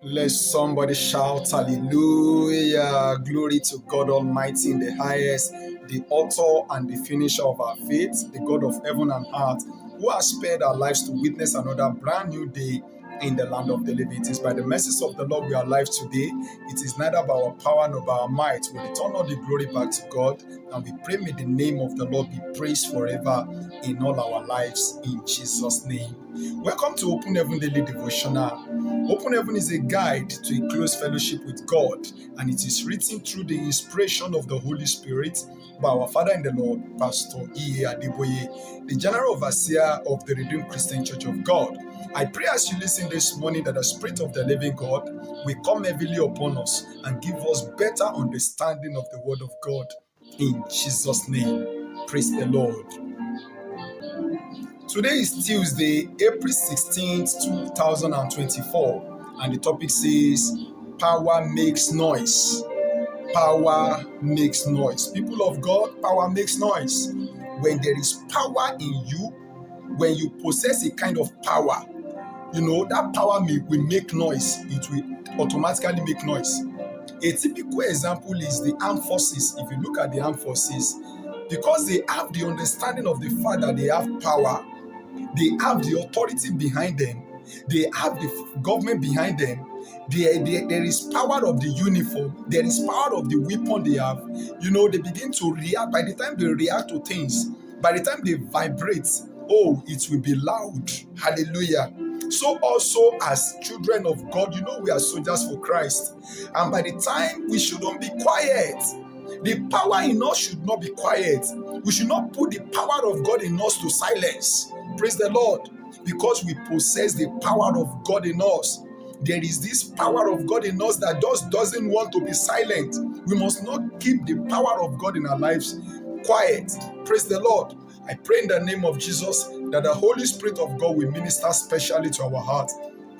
Let somebody shout hallelujah. Glory to God Almighty in the highest, the author and the finisher of our faith, the God of heaven and earth, who has spared our lives to witness another brand new day in the land of the living. It is by the mercies of the Lord we are alive today. It is neither by our power nor by our might. We return all the glory back to God, and we pray may the name of the Lord be praised forever in all our lives in Jesus' name. Welcome to Open Heaven Daily Devotional. Open Heaven is a guide to a close fellowship with God, and it is written through the inspiration of the Holy Spirit by our Father in the Lord, Pastor E.A Adeboye, the General Overseer of the Redeemed Christian Church of God. I pray as you listen this morning that the Spirit of the living God will come heavily upon us and give us better understanding of the Word of God in Jesus' name. Praise the Lord. Today is Tuesday, April 16th, 2024, and the topic says, Power makes noise. Power makes noise. People of God, power makes noise. When there is power in you, when you possess a kind of power, that power will make noise. It will automatically make noise. A typical example is the armed forces. If you look at the armed forces, because they have the understanding of the fact that they have power, they have the authority behind them, they have the government behind them, there is power of the uniform, there is power of the weapon they have. They begin to react. By the time they react to things, by the time they vibrate, it will be loud. Hallelujah. So also as children of God, we are soldiers for Christ, and by the time we shouldn't be quiet. The power in us should not be quiet. We should not put the power of God in us to silence. Praise the Lord. Because we possess the power of God in us. There is this power of God in us that just doesn't want to be silent. We must not keep the power of God in our lives quiet. Praise the Lord. I pray in the name of Jesus that the Holy Spirit of God will minister specially to our heart,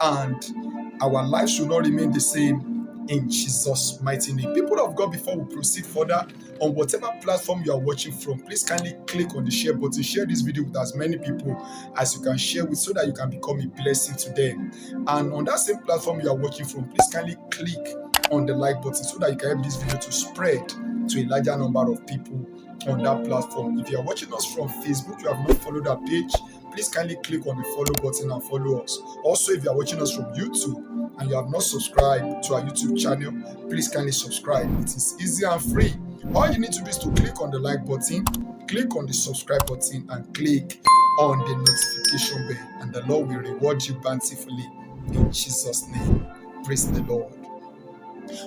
and our lives should not remain the same in Jesus' mighty name. People of God, before we proceed further, on whatever platform you are watching from, please kindly click on the share button. Share this video with as many people as you can share with, so that you can become a blessing to them. And on that same platform you are watching from, please kindly click on the like button so that you can help this video to spread to a larger number of people on that platform. If you are watching us from Facebook, you have not followed our page, please kindly click on the follow button and follow us. Also, if you are watching us from YouTube and you have not subscribed to our YouTube channel, please kindly subscribe. It is easy and free. All you need to do is to click on the like button, click on the subscribe button, and click on the notification bell, and the Lord will reward you bountifully in Jesus' name. Praise the Lord.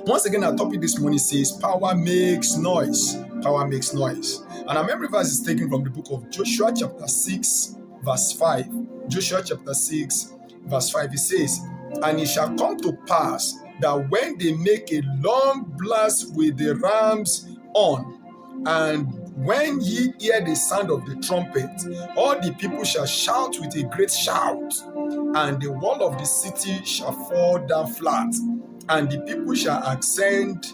Once again, our topic this morning says, Power makes noise. Power makes noise. And our memory verse is taken from the book of Joshua chapter 6, verse 5. Joshua chapter 6, verse 5, it says, And it shall come to pass that when they make a long blast with the ram's horn, and when ye hear the sound of the trumpet, all the people shall shout with a great shout, and the wall of the city shall fall down flat, and the people shall ascend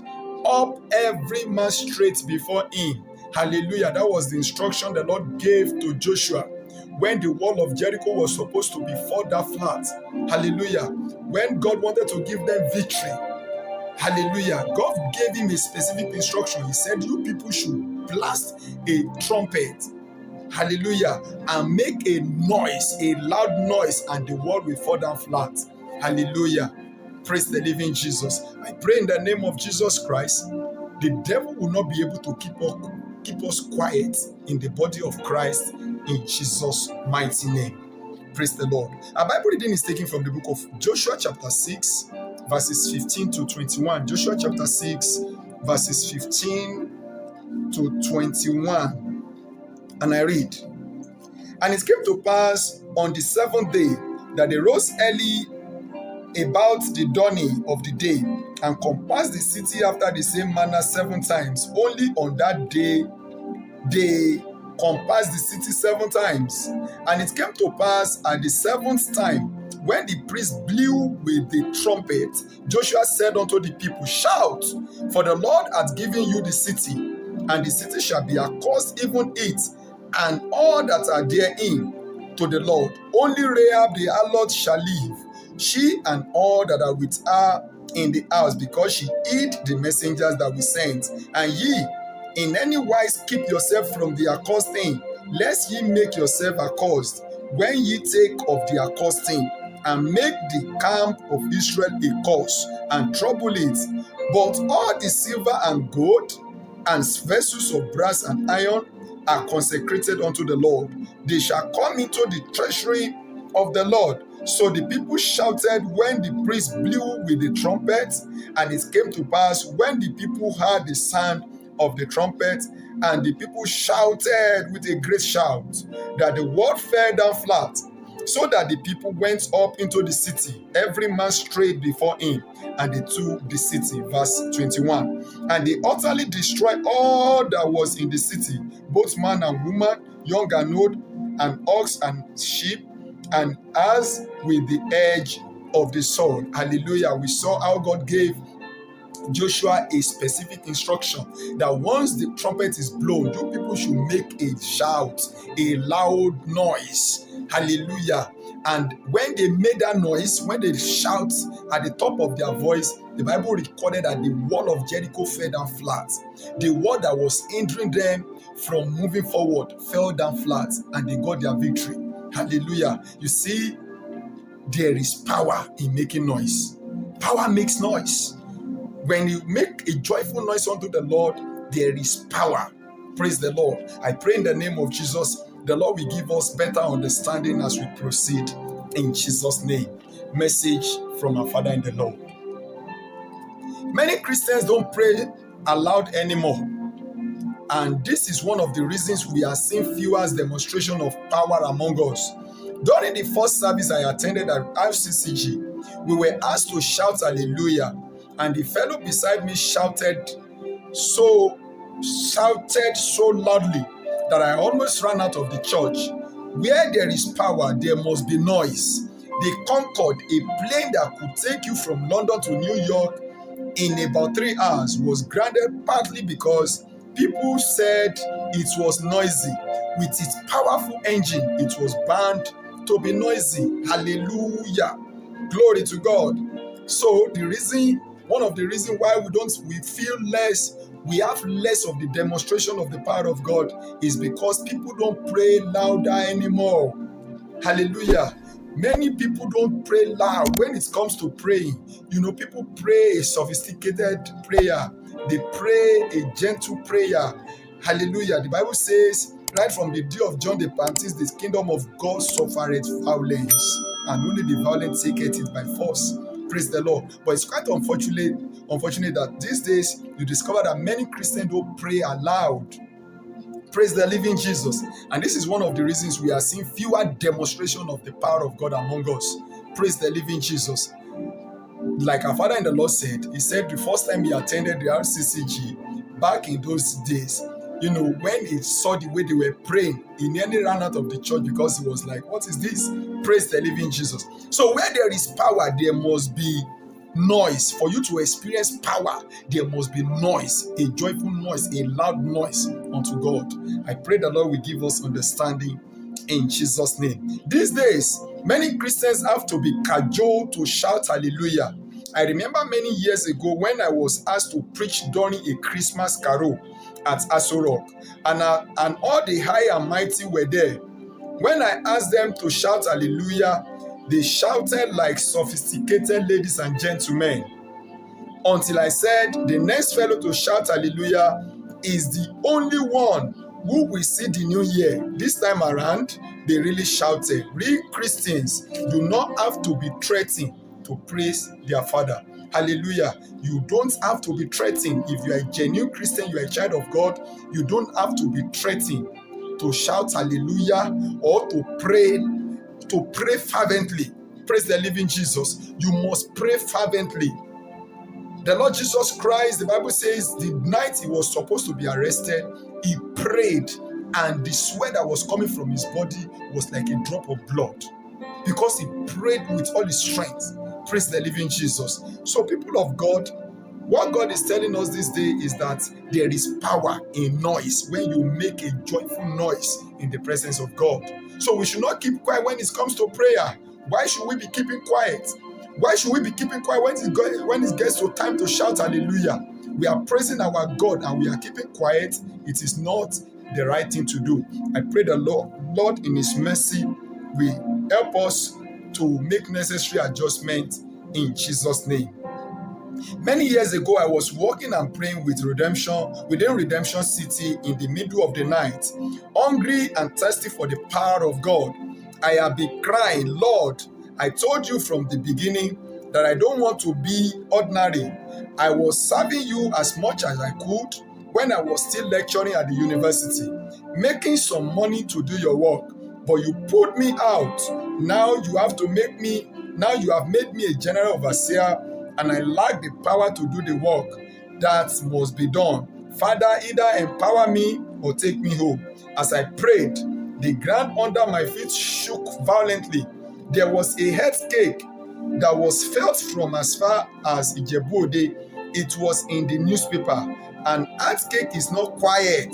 up every man straight before him. Hallelujah. That was the instruction the Lord gave to Joshua when the wall of Jericho was supposed to be fall down flat. Hallelujah. When God wanted to give them victory. Hallelujah. God gave him a specific instruction. He said, you people should blast a trumpet. Hallelujah. And make a noise, a loud noise, and the wall will fall down flat. Hallelujah. Praise the living Jesus. I pray in the name of Jesus Christ, the devil will not be able to keep us quiet in the body of Christ in Jesus' mighty name. Praise the Lord. Our Bible reading is taken from the book of Joshua chapter 6, verses 15 to 21. Joshua chapter 6, verses 15 to 21. And I read, And it came to pass on the seventh day that they rose early about the dawning of the day, and compassed the city after the same manner 7 times. Only on that day they compassed the city 7 times. And it came to pass at the 7th time, when the priest blew with the trumpet, Joshua said unto the people, Shout, for the Lord hath given you the city, and the city shall be accursed, even it and all that are therein, to the Lord. Only Rahab the harlot shall live, she and all that are with her in the house, because she hid the messengers that we sent. And ye, in any wise keep yourself from the accursed thing, lest ye make yourself accursed, when ye take of the accursed thing, and make the camp of Israel a curse, and trouble it. But all the silver and gold, and vessels of brass and iron, are consecrated unto the Lord. They shall come into the treasury of the Lord. So the people shouted when the priest blew with the trumpet, and it came to pass, when the people heard the sound of the trumpet, and the people shouted with a great shout, that the wall fell down flat, so that the people went up into the city, every man straight before him, and they took the city. Verse 21. And they utterly destroyed all that was in the city, both man and woman, young and old, and ox and sheep, and as with the edge of the sword. Hallelujah. We saw how God gave Joshua a specific instruction that once the trumpet is blown, you people should make a shout, a loud noise. Hallelujah. And when they made that noise, when they shout at the top of their voice, the Bible recorded that the wall of Jericho fell down flat. The wall that was hindering them from moving forward fell down flat, and they got their victory. Hallelujah. You see, there is power in making noise. Power makes noise. When you make a joyful noise unto the Lord, there is power. Praise the Lord. I pray in the name of Jesus, the Lord will give us better understanding as we proceed. In Jesus' name. Message from our Father in the Lord. Many Christians don't pray aloud anymore. And this is one of the reasons we are seeing fewer demonstrations of power among us. During the first service I attended at Rccg, we were asked to shout hallelujah, and the fellow beside me shouted so loudly that I almost ran out of the church. Where there is power, there must be noise. The Concorde, a plane that could take you from London to New York in about 3 hours, was grounded partly because people said it was noisy. With its powerful engine, it was bound to be noisy. Hallelujah. Glory to God. So one of the reasons why we have less of the demonstration of the power of God is because people don't pray louder anymore. Hallelujah. Many people don't pray loud when it comes to praying. People pray a sophisticated prayer. They pray a gentle prayer. Hallelujah. The Bible says, right from the day of John the Baptist, the kingdom of God suffereth violence, and only the violent taketh it by force. Praise the Lord. But it's quite unfortunate that these days you discover that many Christians don't pray aloud. Praise the living Jesus. And this is one of the reasons we are seeing fewer demonstrations of the power of God among us. Praise the living Jesus. Like our Father in the Lord said, he said the first time he attended the Rccg back in those days, when he saw the way they were praying, he nearly ran out of the church because he was like, what is this? Praise the living Jesus. So where there is power, there must be noise. For you to experience power, there must be noise, a joyful noise, a loud noise unto God. I pray the Lord will give us understanding in Jesus' name. These days, many Christians have to be cajoled to shout hallelujah. I remember many years ago when I was asked to preach during a Christmas carol at Aso Rock, and all the high and mighty were there. When I asked them to shout hallelujah, they shouted like sophisticated ladies and gentlemen, until I said the next fellow to shout hallelujah is the only one who will see the new year. This time around, they really shouted. Real Christians do not have to be threatened to praise their Father. Hallelujah. You don't have to be threatened. If you are a genuine Christian, you are a child of God, you don't have to be threatened to shout hallelujah or to pray fervently. Praise the living Jesus. You must pray fervently. The Lord Jesus Christ, the Bible says, the night he was supposed to be arrested, he prayed, and the sweat that was coming from his body was like a drop of blood, because he prayed with all his strength. Praise the living Jesus. So people of God, what God is telling us this day is that there is power in noise when you make a joyful noise in the presence of God. So we should not keep quiet when it comes to prayer. Why should we be keeping quiet? Why should we be keeping quiet when it gets to time to shout hallelujah? We are praising our God and we are keeping quiet. It is not the right thing to do. I pray the Lord in His mercy will help us to make necessary adjustments in Jesus' name. Many years ago, I was walking and praying within Redemption City in the middle of the night, hungry and thirsty for the power of God. I have been crying, Lord, I told you from the beginning that I don't want to be ordinary. I was serving you as much as I could when I was still lecturing at the university, making some money to do your work, but you pulled me out. Now you have made me a general overseer, and I lack the power to do the work that must be done. Father, either empower me or take me home. As I prayed, the ground under my feet shook violently. There was a earthquake that was felt from as far as Ijebu-Ode. It was in the newspaper. An earthquake is not quiet.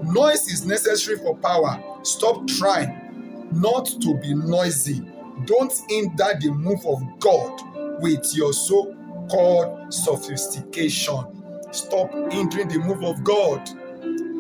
Noise is necessary for power. Stop trying not to be noisy. Don't hinder the move of God with your so-called sophistication. Stop hindering the move of God.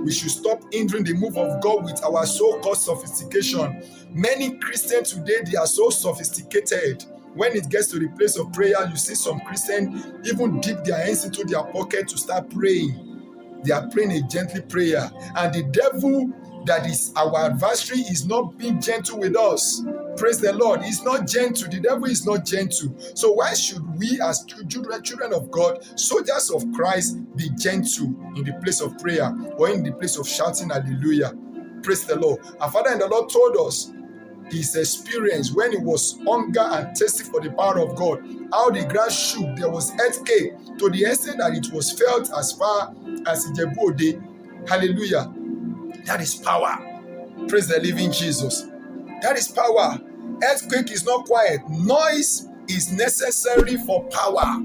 We should stop hindering the move of God with our so-called sophistication. Many Christians today, they are so sophisticated. When it gets to the place of prayer, you see some Christians even dip their hands into their pocket to start praying. They are praying a gentle prayer. And the devil that is our adversary is not being gentle with us. Praise the Lord. He's not gentle. The devil is not gentle. So why should we as children of God, soldiers of Christ, be gentle in the place of prayer or in the place of shouting hallelujah? Praise the Lord. Our Father in the Lord told us his experience when he was hunger and thirsty for the power of God, how the ground shook. There was earthquake to the extent that it was felt as far as Ijebu-Ode. Hallelujah. That is power. Praise the living Jesus. That is power. Earthquake is not quiet. Noise is necessary for power.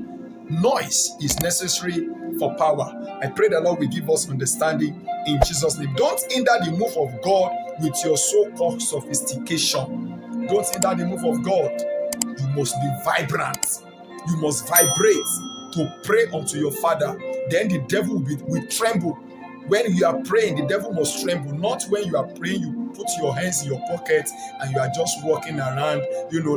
Noise is necessary for power. I pray the Lord will give us understanding in Jesus' name. Don't hinder the move of God with your so-called sophistication. Don't hinder the move of God. You must be vibrant. You must vibrate to pray unto your Father. Then the devil will tremble. When you are praying, the devil must tremble. Not when you are praying, you put your hands in your pocket and you are just walking around,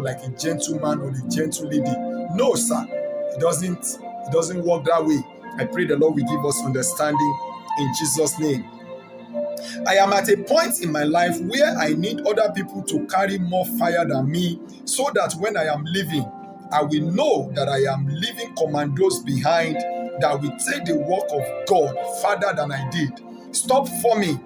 like a gentleman or a gentle lady. No, sir. It doesn't work that way. I pray the Lord will give us understanding in Jesus' name. I am at a point in my life where I need other people to carry more fire than me, so that when I am leaving, I will know that I am leaving commandos behind that will take the work of God further than I did. Stop forming,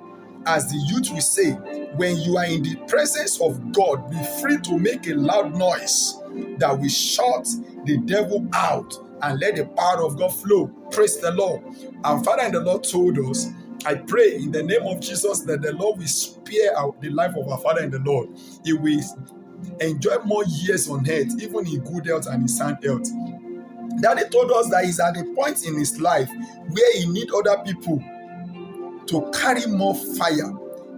as the youth will say. When you are in the presence of God, be free to make a loud noise that will shut the devil out and let the power of God flow. Praise the Lord. Our Father in the Lord told us, I pray in the name of Jesus that the Lord will spare out the life of our Father in the Lord. He will enjoy more years on earth, even in good health and in sound health. Daddy told us that he's at a point in his life where he needs other people to carry more fire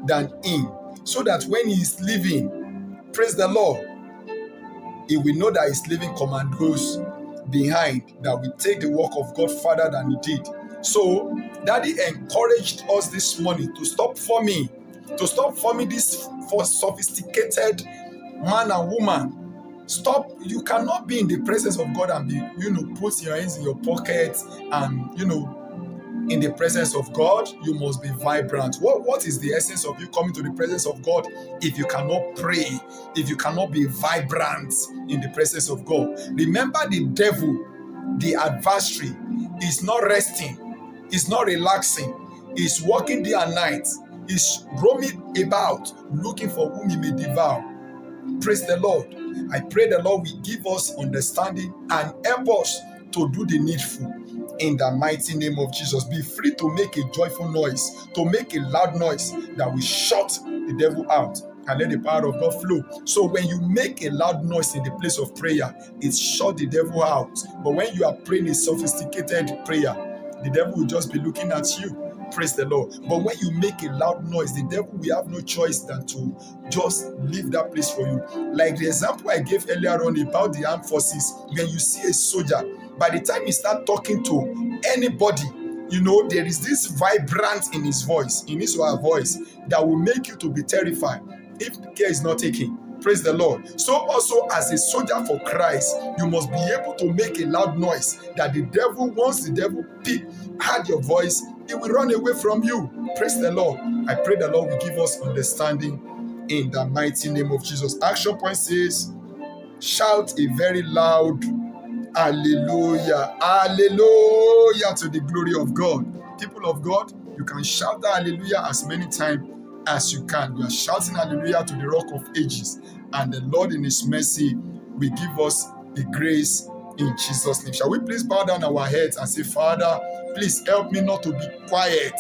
than him, so that when he is leaving, praise the Lord, he will know that he's leaving commandos behind that will take the work of God further than he did. So Daddy encouraged us this morning to stop forming this for sophisticated man and woman. Stop. You cannot be in the presence of God and be, put your hands in your pocket and, in the presence of God. You must be vibrant. What is the essence of you coming to the presence of God if you cannot pray, if you cannot be vibrant in the presence of God? Remember, the devil, the adversary, is not resting, is not relaxing, is working day and night, is roaming about looking for whom he may devour. Praise the Lord. I pray the Lord will give us understanding and help us to do the needful in the mighty name of Jesus. Be free to make a joyful noise, to make a loud noise that will shut the devil out and let the power of God flow. So when you make a loud noise in the place of prayer, it shut the devil out. But when you are praying a sophisticated prayer, the devil will just be looking at you Praise the Lord. But when you make a loud noise, the devil will have no choice than to just leave that place for you. Like the example I gave earlier on about the armed forces, when you see a soldier, by the time he start talking to anybody, there is this vibrant in his voice, in his or her voice, that will make you to be terrified if care is not taken. Praise the Lord. So also as a soldier for Christ, you must be able to make a loud noise that the devil, once the devil heard your voice, he will run away from you. Praise the Lord. I pray the Lord will give us understanding in the mighty name of Jesus. Action point says, shout a very loud hallelujah. Hallelujah to the glory of God. People of God, you can shout that hallelujah as many times as you can. We are shouting hallelujah to the Rock of Ages, and the Lord in His mercy will give us the grace in Jesus' name. Shall we please bow down our heads and say, Father, please help me not to be quiet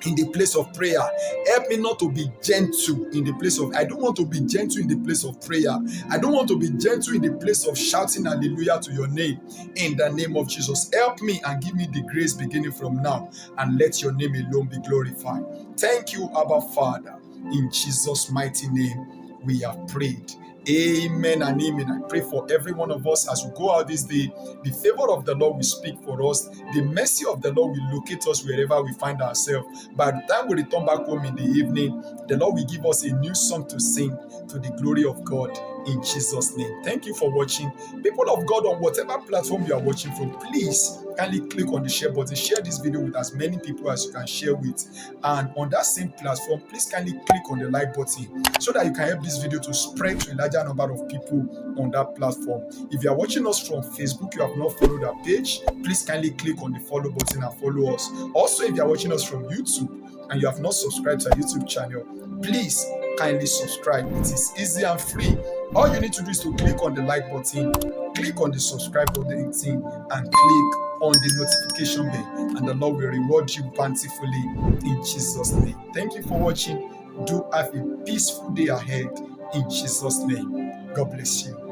in the place of prayer. Help me not to be gentle in the place of, I don't want to be gentle in the place of prayer. I don't want to be gentle in the place of shouting hallelujah to your name. In the name of Jesus, help me and give me the grace beginning from now, and let your name alone be glorified. Thank you, Abba Father. In Jesus' mighty name, we have prayed. Amen and amen. I pray for every one of us as we go out this day. The favor of the Lord will speak for us. The mercy of the Lord will locate us wherever we find ourselves. By the time we return back home in the evening, the Lord will give us a new song to sing to the glory of God in Jesus' name. Thank you for watching. People of God, on whatever platform you are watching from, please kindly click on the share button. Share this video with as many people as you can share with. And on that same platform, please kindly click on the like button so that you can help this video to spread to a larger number of people on that platform. If you are watching us from Facebook, you have not followed our page, please kindly click on the follow button and follow us. Also, if you are watching us from YouTube and you have not subscribed to our YouTube channel, please kindly subscribe. It is easy and free. All you need to do is to click on the like button, click on the subscribe button, and click on the notification bell, and the Lord will reward you bountifully in Jesus' name. Thank you for watching. Do have a peaceful day ahead in Jesus' name. God bless you.